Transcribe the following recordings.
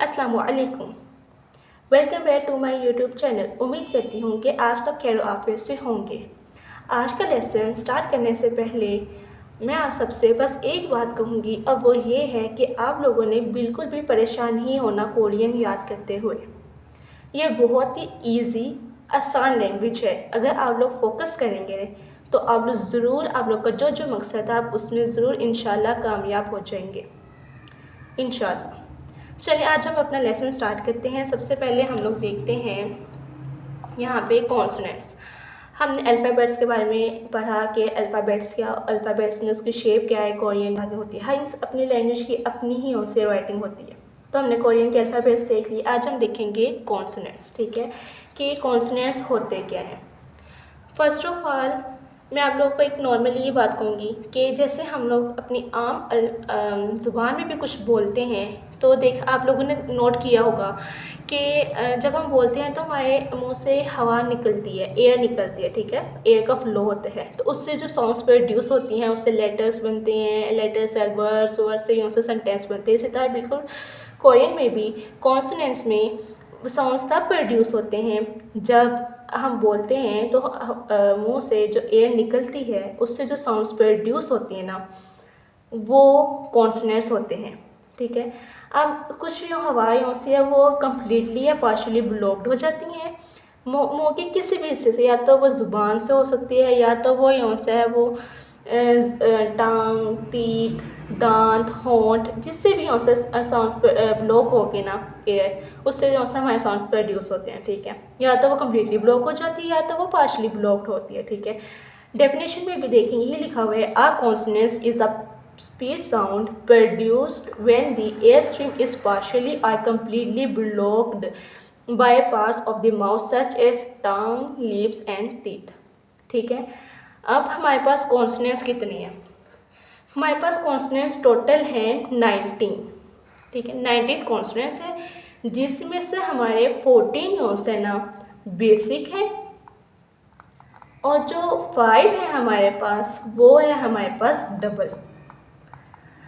अस्सलामुअलैकुम। Welcome back to my YouTube channel. उम्मीद करती हूँ कि आप सब खैर आफियत से होंगे। आज का लेसन स्टार्ट करने से पहले मैं आप सबसे बस एक बात कहूँगी और वो ये है कि आप लोगों ने बिल्कुल भी परेशान नहीं होना कोरियन याद करते हुए। ये बहुत ही ईजी आसान लैंग्वेज है। अगर आप लोग फोकस करेंगे तो आप लोग का जो मकसद है आप उसमें ज़रूर इंशाल्लाह कामयाब हो जाएंगे इंशाल्लाह। चलिए आज हम अपना लेसन स्टार्ट करते हैं। सबसे पहले हम लोग देखते हैं यहाँ पे कॉन्सोनेंट्स। हमने अल्फ़ाबेट्स के बारे में पढ़ा कि अल्फ़ाबेट्स में उसकी शेप क्या है, कोरियन भागे होती है। हर अपनी लैंग्वेज की अपनी ही से राइटिंग होती है। तो हमने कोरियन के अल्फ़ाबेट्स देख लिए। आज हम देखेंगे कॉन्सोनेंट्स, ठीक है, कि कॉन्सोनेंट्स होते क्या हैं। फर्स्ट ऑफ ऑल मैं आप लोगों को एक नॉर्मली ये बात कहूँगी कि जैसे हम लोग अपनी आम ज़ुबान में भी कुछ बोलते हैं तो आप लोगों ने नोट किया होगा कि जब हम बोलते हैं तो हमारे मुंह से हवा निकलती है, एयर निकलती है, ठीक है, एयर का फ्लो होता है। तो उससे जो साउंड्स प्रोड्यूस होती हैं उससे लेटर्स बनते हैं, लेटर्स से वर्ड्स, वर्ड से यूँ से सेंटेंस बनते हैं। इसी तरह बिल्कुल कोरियन में भी कॉन्सोनेंट्स में साउंड्स तब प्रोड्यूस होते हैं जब हम बोलते हैं तो मुंह से जो एयर निकलती है उससे जो साउंड्स प्रोड्यूस होती हैं ना वो कॉन्सोनेंट्स होते हैं, ठीक है। अब कुछ जो हवाएं से है वो कम्प्लीटली या पार्शली ब्लॉक्ड हो जाती हैं मुंह के किसी भी हिस्से से, या तो वो ज़ुबान से हो सकती है या तो वो यूँ से है वो टांग, तीत, दांत, होंठ, जिससे भी यूँ से साउंड ब्लॉक हो के ना एयर, उससे जो से हमारे साउंड प्रोड्यूस होते हैं, ठीक है। या तो वो कम्प्लीटली ब्लॉक हो जाती है या तो वो पार्शली ब्लॉक्ड होती है, ठीक है। डेफिनेशन में भी देखेंगे ये लिखा हुआ है, a consonant is a speech sound produced when the airstream is partially or completely blocked by parts of the mouth such as tongue, lips and teeth, ठीक है। अब हमारे पास कॉन्सोनेंट्स कितने हैं? हमारे पास कॉन्सोनेंट्स टोटल हैं 19, ठीक है। 19 कॉन्सोनेंट्स हैं जिसमें से हमारे 14 यूज़ है ना बेसिक है और जो 5 है हमारे पास वो है हमारे पास डबल।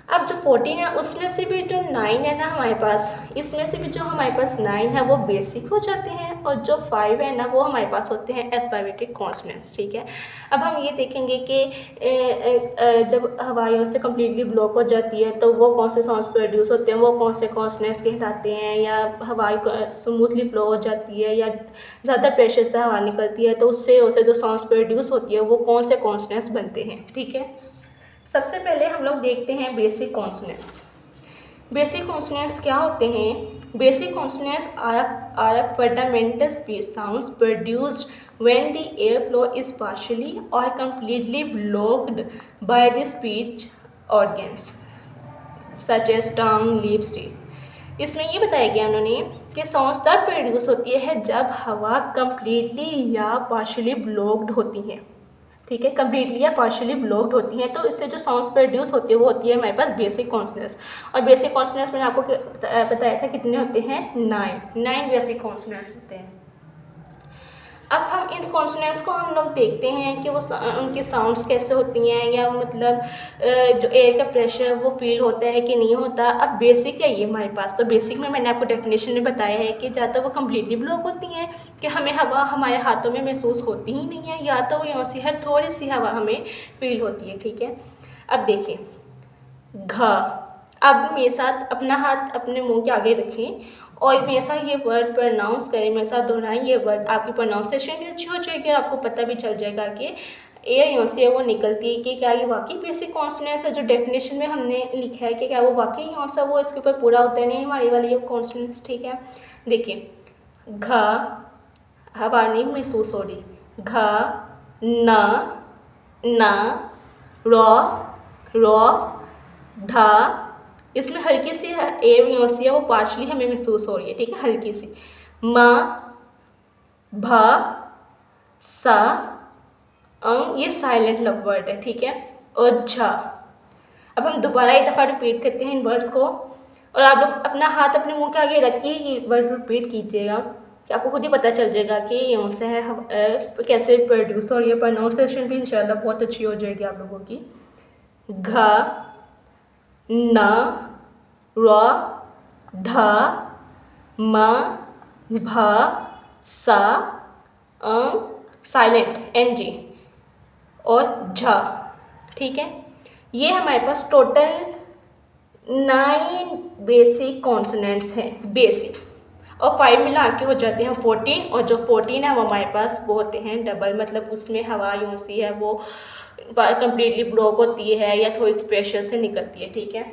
अब जो 14 है उसमें से भी जो 9 है ना हमारे पास, इसमें से भी जो हमारे पास 9 है वो बेसिक हो जाते हैं और जो 5 है ना वो हमारे पास होते हैं एस्पायरेटेड कॉन्सोनेंट्स, ठीक है। अब हम ये देखेंगे कि जब हवाइयों से कम्प्लीटली ब्लॉक हो जाती है तो वो कौन से साउंड्स प्रोड्यूस होते हैं, वो कौन से कॉन्सोनेंट्स कहलाते हैं, या हवाई स्मूथली फ्लो हो जाती है या ज़्यादा प्रेशर से हवा निकलती है तो उससे जो साउंड्स प्रोड्यूस होती है वो कौन से कॉन्सोनेंट्स बनते हैं, ठीक है। सबसे पहले हम लोग देखते हैं बेसिक कॉन्सोनेंट्स। बेसिक कॉन्सोनेंट्स क्या होते हैं? Basic consonants are a fundamental speech sounds produced when the air flow is partially और completely blocked by the speech organs such as tongue, lips, teeth. इसमें ये बताया गया उन्होंने कि साउंड्स तब प्रोड्यूस होती है जब हवा कंप्लीटली या पार्शियली ब्लॉक्ड होती है, ठीक है। कम्प्लीटली या पार्शियली ब्लॉक्ड होती हैं तो इससे जो साउंड्स प्रोड्यूस होती है वो होती है हमारे पास बेसिक कॉन्सोनेंट्स। और बेसिक कॉन्सोनेंट्स मैंने आपको बताया था कितने होते हैं, 9 बेसिक कॉन्सोनेंट्स होते हैं। अब हम इन कॉन्सोनेंट्स को हम लोग देखते हैं कि वो उनकी साउंड्स कैसे होती हैं, या मतलब जो एयर का प्रेशर वो फील होता है कि नहीं होता। अब बेसिक है ये हमारे पास, तो बेसिक में मैंने आपको डेफिनेशन में बताया है कि या तो वो कम्प्लीटली ब्लॉक होती हैं कि हमें हवा हमारे हाथों में महसूस होती ही नहीं है, या तो वो यूँ सी है थोड़ी सी हवा हमें फील होती है, ठीक है। अब देखिए घ, अब मेरे साथ अपना हाथ अपने मुंह के आगे रखें और मेरे साथ ये वर्ड प्रोनाउंस करें, मेरे साथ दोहराएं ये वर्ड। आपकी प्रोनाउंसिएशन भी अच्छी हो जाएगी और आपको पता भी चल जाएगा कि एयर यूँ से वो निकलती है कि क्या ये वाकई बेसिक कॉन्सोनेंट्स है जो डेफिनेशन में हमने लिखा है कि क्या वो वाकई यूँ सा वो इसके ऊपर पूरा होता है, नहीं हमारी वाली ये कॉन्सोनेंट्स, ठीक है। देखिए घ, हवा नहीं महसूस हो रही, घ, न, रॉ, धा, इसमें हल्की सी एयर यूँ है वो पार्शली हमें महसूस हो रही है, ठीक है, हल्की सी। म, भ, स, अंग, ये साइलेंट लव वर्ड है, ठीक है, और झ। अब हम दोबारा एक दफ़ा रिपीट करते हैं इन वर्ड्स को और आप लोग अपना हाथ अपने मुंह के आगे रख के ये वर्ड रिपीट कीजिएगा कि आपको खुद ही पता चल जाएगा कि यूँ से है कैसे प्रोड्यूस हो रही है। प्रोनाउंसिएशन भी इंशाल्लाह बहुत अच्छी हो जाएगी आप लोगों की। घ, न, र, ध, म, भ, सा, साइलेंट NG और झ, ठीक है। ये हमारे पास टोटल 9 बेसिक कॉन्सोनेंट्स हैं, बेसिक, और 5 मिला के हो जाते हैं 14, और जो 14 है वो हमारे पास वो होते हैं डबल, मतलब उसमें हवा यूँ सी है वो कम्प्लीटली ब्लॉक होती है या थोड़ी सी प्रेशर से निकलती है, ठीक है।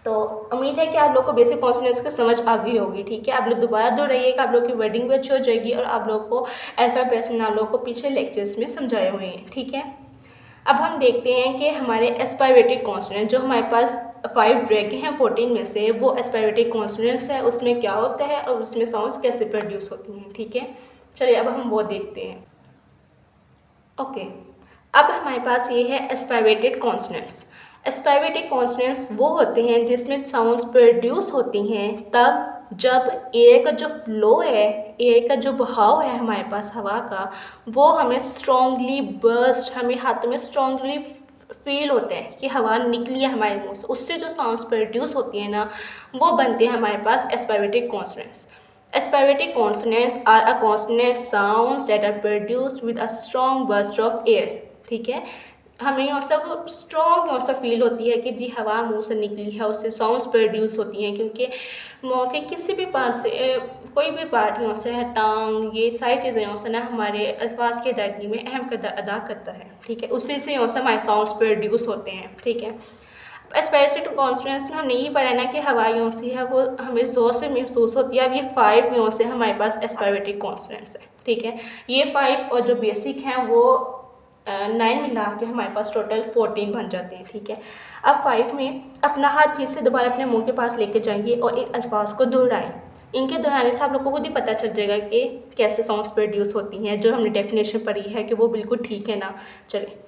तो उम्मीद है कि आप लोग को बेसिक कॉन्सोनेंट्स की समझ आ गई होगी, ठीक है। आप लोग दोबारा दोहराइएगा, आप लोग की वर्डिंग भी अच्छी हो जाएगी, और आप लोग को अल्फ़ाबेट्स में आप लोग को पिछले लेक्चर्स में समझाए हुए हैं, ठीक है। अब हम देखते हैं कि हमारे एस्पायरेटेड कॉन्सोनेंट जो हमारे पास 5 रह गए हैं 14 में से, वो एस्पायरेटेड कॉन्सोनेंट्स है, उसमें क्या होता है और उसमें साउंड्स कैसे प्रोड्यूस होती हैं, ठीक है। चलिए अब हम वो देखते हैं। ओके, अब हमारे पास ये है एस्पायरेटेड कॉन्सोनेंट्स। एस्पायरेटेड कॉन्सोनेंट्स वो होते हैं जिसमें साउंड्स प्रोड्यूस होती हैं तब जब एयर का जो फ्लो है, एयर का जो बहाव है हमारे पास हवा का, वो हमें स्ट्रॉन्गली बर्स्ट, हमें हाथों में स्ट्रॉन्गली फील होता है कि हवा निकली है हमारे मुंह से, उससे जो साउंड्स प्रोड्यूस होती हैं ना, वो बनते हैं हमारे पास aspirated consonants. Aspirated consonants are a consonant sounds that are produced with a strong burst of air, ठीक है। हमें यहाँ सब स्ट्रॉन्ग यहाँ सब फील होती है कि जी हवा मुंह से निकली है, उससे साउंड्स प्रोड्यूस होती हैं, क्योंकि मुँह के किसी भी पार्ट से कोई भी पार्ट यहाँ से है, टांग, ये सारी चीज़ें यहाँ से ना हमारे अल्फाज की अदायगी में अहम किरदार अदा करता है, ठीक है। उसी से यहाँ से हमारे साउंड्स प्रोड्यूस होते हैं, ठीक है। एस्पायरेटेड कॉन्सोनेंट्स में हमने ये पढ़ा ना कि हवा यूँ सी है वो हमें ज़ोर से महसूस होती है। अब ये 5 यूँ से हमारे पास एस्पायरेटेड कॉन्सोनेंट्स है, ठीक है। ये 5 और जो बेसिक हैं वो 9 मिला के हमारे पास टोटल 14 बन जाते हैं, ठीक है। अब 5 में अपना हाथ फिर से दोबारा अपने मुंह के पास लेके जाइए और इन अल्फाज को दोहराएं। इनके दोहराने से आप लोगों को खुद ही पता चल जाएगा कि कैसे साउंड्स प्रोड्यूस होती हैं, जो हमने डेफिनेशन पढ़ी है कि वो बिल्कुल ठीक है ना। चलिए,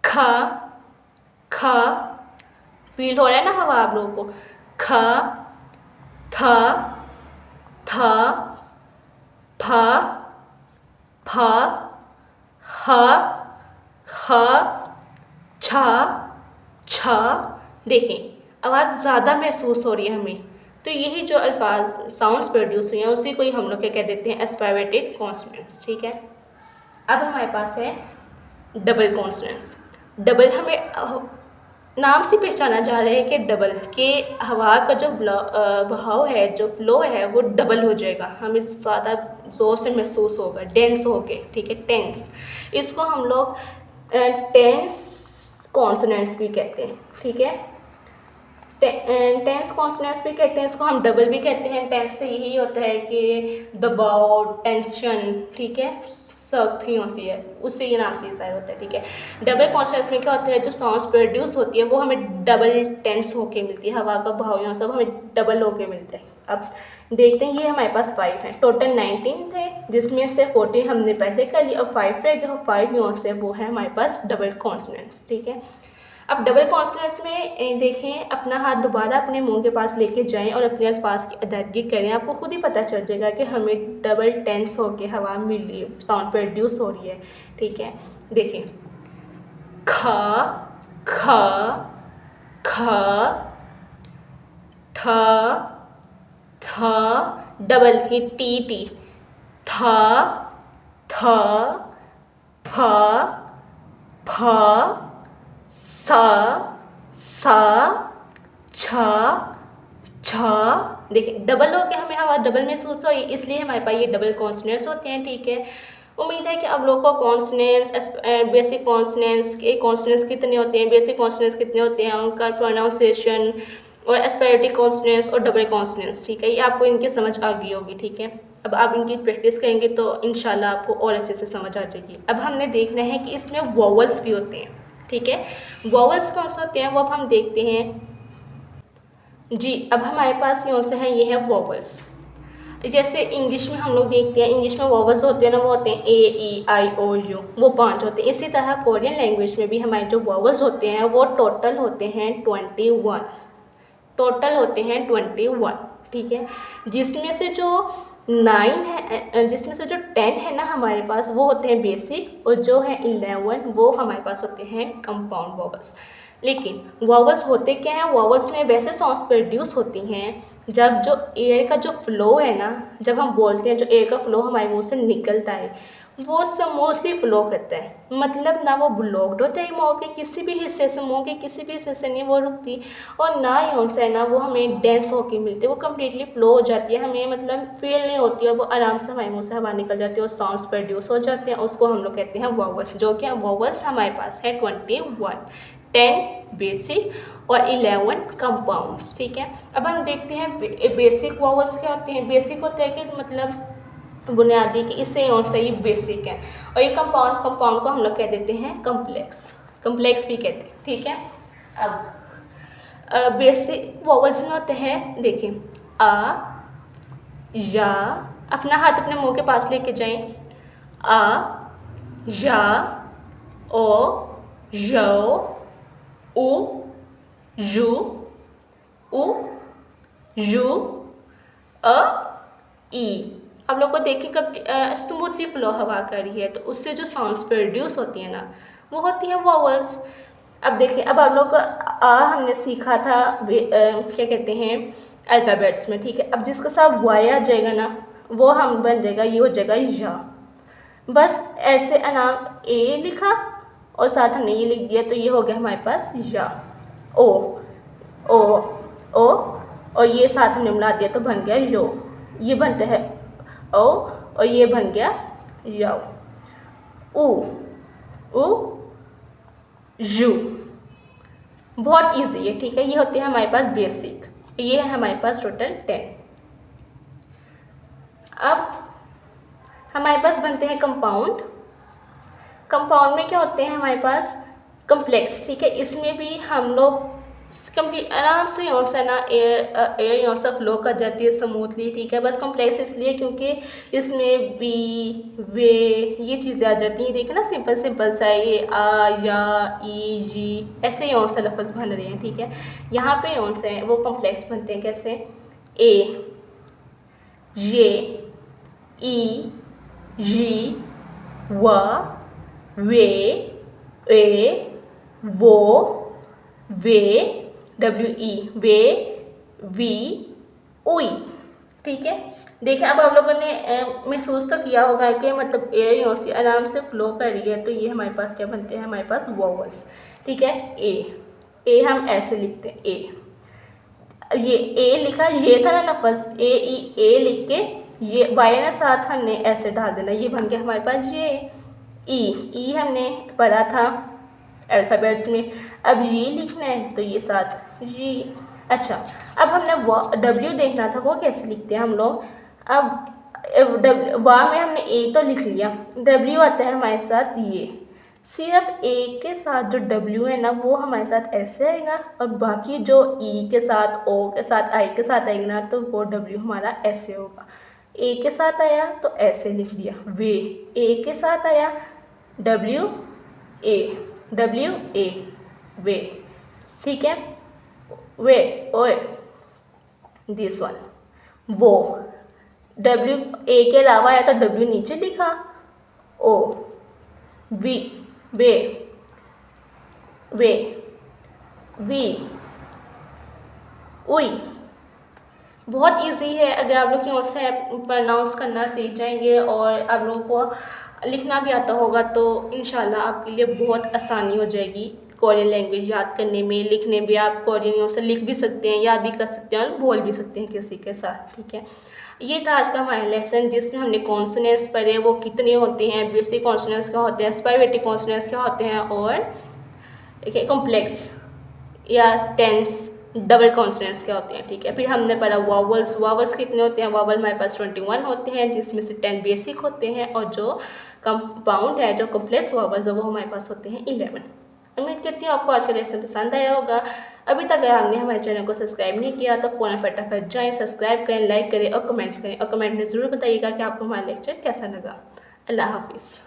खा, खा, फील हो रहा है ना हवा आप लोगों को, ख, थ, थ, फ, फ, ह, ह, छ, छ। देखें आवाज़ ज़्यादा महसूस हो रही है हमें, तो यही जो अल्फाज साउंड्स प्रोड्यूस हुए हैं उसी को ही हम लोग क्या कह देते हैं, एस्पायरेटेड कॉन्सोनेंट्स, ठीक है। अब हमारे पास है डबल कॉन्सोनेंट्स। डबल हमें नाम से पहचाना जा रहा है कि डबल के हवा का जो बहाव है, जो फ्लो है वो डबल हो जाएगा, हमें ज़्यादा ज़ोर से महसूस होगा, डेंस हो गए, ठीक है। टेंस, इसको हम लोग टेंस कॉन्सोनेंट्स भी कहते हैं, ठीक है। टेंस कॉन्सोनेंट्स भी कहते हैं, इसको हम डबल भी कहते हैं। टेंस से यही होता है कि दबाव, टेंशन, ठीक है, सख्त ही सी है, उससे ये नाम से ज़ाहिर होता है, ठीक है। डबल कॉन्सोनेंट्स में क्या होता है, जो साउंड्स प्रोड्यूस होती है वो हमें डबल टेंस होके मिलती है, हवा का बहाव यहाँ सब हमें डबल होके मिलता है। अब देखते हैं, ये हमारे पास 5 हैं, टोटल 19 थे जिसमें से 14 हमने पहले कर लिया और 5 रह गए, और 5 यहाँ से वो है हमारे पास डबल कॉन्सोनेंट्स, ठीक है। अब डबल कॉन्सोनेंट्स में देखें, अपना हाथ दोबारा अपने मुंह के पास लेके जाएं और अपने अल्फाज की अदायगी करें, आपको खुद ही पता चल जाएगा कि हमें डबल टेंस होके हवा मिल रही है, साउंड प्रोड्यूस हो रही है, ठीक है। देखें, खा, ख, ख, थ, थ, डबल ही टी टी, थ, थ, फ, फ, सा, सा, छ, छ। देखिए डबल हो के हमें हवा डबल महसूस हो, इसलिए हमारे पास ये डबल कॉन्सोनेंट्स होते हैं, ठीक है। उम्मीद है कि अब लोग को कॉन्सोनेंट्स, बेसिक कॉन्सोनेंट्स कितने होते हैं, बेसिक कॉन्सोनेंट्स कितने होते हैं, उनका प्रोनाउंसिएशन और एस्पायरेटेड कॉन्सोनेंट्स और डबल कॉन्सोनेंट्स, ठीक है, ये आपको इनकी समझ आ गई होगी, ठीक है। अब आप इनकी प्रैक्टिस करेंगे तो इंशाल्लाह आपको और अच्छे से समझ आ जाएगी। अब हमने देखना है कि इसमें वोवल्स भी होते हैं, ठीक है। वोवल्स कौन से होते हैं वो अब हम देखते हैं जी। अब हमारे पास यहाँ से है, ये है वोवल्स। जैसे इंग्लिश में हम लोग देखते हैं, इंग्लिश में वोवल्स होते हैं ना, वो होते हैं AEIOU, वो 5 होते हैं। इसी तरह कोरियन लैंग्वेज में भी हमारे जो वोवल्स होते हैं वो टोटल होते हैं 21, टोटल होते हैं 21, ठीक है। जिसमें से जो 9 है, जिसमें से जो 10 है ना हमारे पास, वो होते हैं बेसिक, और जो है 11 वो हमारे पास होते हैं कंपाउंड वोवल्स। लेकिन वॉवल्स होते क्या हैं, वॉवल्स में वैसे साउंड्स प्रोड्यूस होती हैं जब जो एयर का जो फ्लो है ना, जब हम बोलते हैं जो एयर का फ्लो हमारे मुंह से निकलता है वो स्मूथली फ्लो करता है, मतलब ना वो ब्लॉक्ड होता है मुंह के किसी भी हिस्से से, मुंह के किसी भी हिस्से से नहीं वो रुकती, और ना ही उनसे है ना वो हमें डेंस होके मिलती है, वो कम्प्लीटली फ्लो हो जाती है, हमें मतलब फील नहीं होती है, वो आराम से हमारे मुंह से हवा निकल जाती है और साउंड्स प्रोड्यूस हो जाते हैं, उसको हम लोग कहते हैं वॉवल्स। जो कि वॉवल्स हमारे पास है 21, 10 बेसिक और 11 कंपाउंड्स। ठीक है, अब हम देखते हैं बेसिक वॉवल्स क्या होते हैं। बेसिक होते हैं कि मतलब बुनियादी, कि इससे और से ही बेसिक है, और ये कंपाउंड को हम लोग कह देते हैं कम्प्लेक्स भी कहते हैं। ठीक है, अब बेसिक वॉवल्स में होते हैं, देखिए आ, या, अपना हाथ अपने मुंह के पास लेके जाएं, आ, या, ओ, यो, उ, यू, उ, यू, अ, ई। आप लोग को देखिए कब स्मूथली फ्लो हवा कर रही है तो उससे जो साउंड्स प्रोड्यूस होती है ना वो होती है वॉवल्स। अब देखिए, अब आप लोग हमने सीखा था क्या कहते हैं अल्फ़ाबेट्स में। ठीक है, अब जिसके साथ वाई आ जाएगा ना वो हम बन जाएगा, ये हो जाएगा या। बस ऐसे नाम ए लिखा और साथ हमने ये लिख दिया तो ये हो गया हमारे पास या। ओ, ओ, ओ, और ये साथ हमने मिला दिया तो बन गया यो। ये बनता है ओ और ये बन गया यो। उ, उ, यू। बहुत इजी है। ठीक है, ये होते हैं हमारे पास बेसिक, ये है हमारे पास टोटल 10। अब हमारे पास बनते हैं कंपाउंड। कंपाउंड में क्या होते हैं हमारे पास कम्प्लेक्स। ठीक है, इसमें भी हम लोग कंप्लीट आराम से यहाँ से ना एयर यहाँ से फ्लो कर जाती है स्मूथली। ठीक है, बस कॉम्प्लेक्स इसलिए क्योंकि इसमें बी, वे, ये चीज़ें आ जाती हैं। देखिए ना सिंपल सा ये आ, या, ई, जी, ऐसे यहाँ से लफ्ज़ बन रहे हैं। ठीक है, यहाँ पे यहाँ से वो कॉम्प्लेक्स बनते हैं कैसे, ए, ये, ई, जी, व, वे, ए, वो, वे, डब्ल्यू ई, वे, वी, उई। ठीक है, देखिए अब आप लोगों ने महसूस तो किया होगा कि मतलब एयर यहाँ से आराम से फ्लो कर रही है तो ये हमारे पास क्या बनते हैं, हमारे पास वॉवल्स। ठीक है, ए हम ऐसे लिखते हैं ए। अब ये ए लिखा, ये था ना लफ्ज़ ए, ई, ए लिख के ये बाय ना साथ हमने ऐसे डाल देना, ये बन गया हमारे पास ये। ई हमने पढ़ा था अल्फ़ाबेट्स में, अब ये लिखना है तो ये साथ जी। अच्छा, अब हमने डब्ल्यू देखना था, वो कैसे लिखते हैं हम लोग। अब वाह में हमने ए तो लिख लिया, डब्ल्यू आता है हमारे साथ ये। सिर्फ ए के साथ जो डब्ल्यू है ना वो हमारे साथ ऐसे आएगा, और बाकी जो ई के साथ, ओ के साथ, आई के साथ आएगा ना तो वो डब्ल्यू हमारा ऐसे होगा। ए के साथ आया तो ऐसे लिख दिया वे, ए के साथ आया डब्ल्यू ए वे। ठीक है, वे, ओए, दिस वन, वो, डब्ल्यू ए के अलावा आया तो डब्ल्यू नीचे लिखा, ओ, वी, वे, वी, उई। बहुत इजी है, अगर आप लोग यहाँ से प्रोनाउंस करना सीख जाएंगे और आप लोगों को लिखना भी आता होगा तो इंशाल्लाह आपके लिए बहुत आसानी हो जाएगी कोरियन लैंग्वेज याद करने में, लिखने में। आप कोरियन यहाँ से लिख भी सकते हैं, याद भी कर सकते हैं और बोल भी सकते हैं किसी के साथ। ठीक है, ये था आज का हमारा लेसन जिसमें हमने कॉन्सोनेंट्स पढ़े, वो कितने होते हैं, बेसिक कॉन्सोनेंट्स क्या होते हैं, स्पाइवेटिक कॉन्सोनेंट्स क्या होते हैं, और देखिए कॉम्प्लेक्स या टेंस डबल कॉन्सोनेंट्स क्या होते हैं। ठीक है, फिर हमने पढ़ा वावल्स कितने होते हैं। वावल हमारे पास 21 होते हैं जिसमें से 10 बेसिक होते हैं, और जो कंपाउंड है, जो कॉम्प्लेक्स वावल्स है वो हमारे पास होते हैं 11। उम्मीद करती हूँ आपको आज का लेसन पसंद आया होगा। अभी तक अगर आपने हमारे चैनल को सब्सक्राइब नहीं किया तो फ़ौरन फटाफट जाएँ, सब्सक्राइब करें, लाइक करें और कमेंट्स करें, और कमेंट में ज़रूर बताइएगा कि आपको हमारा लेक्चर कैसा लगा। अल्लाह हाफिज़।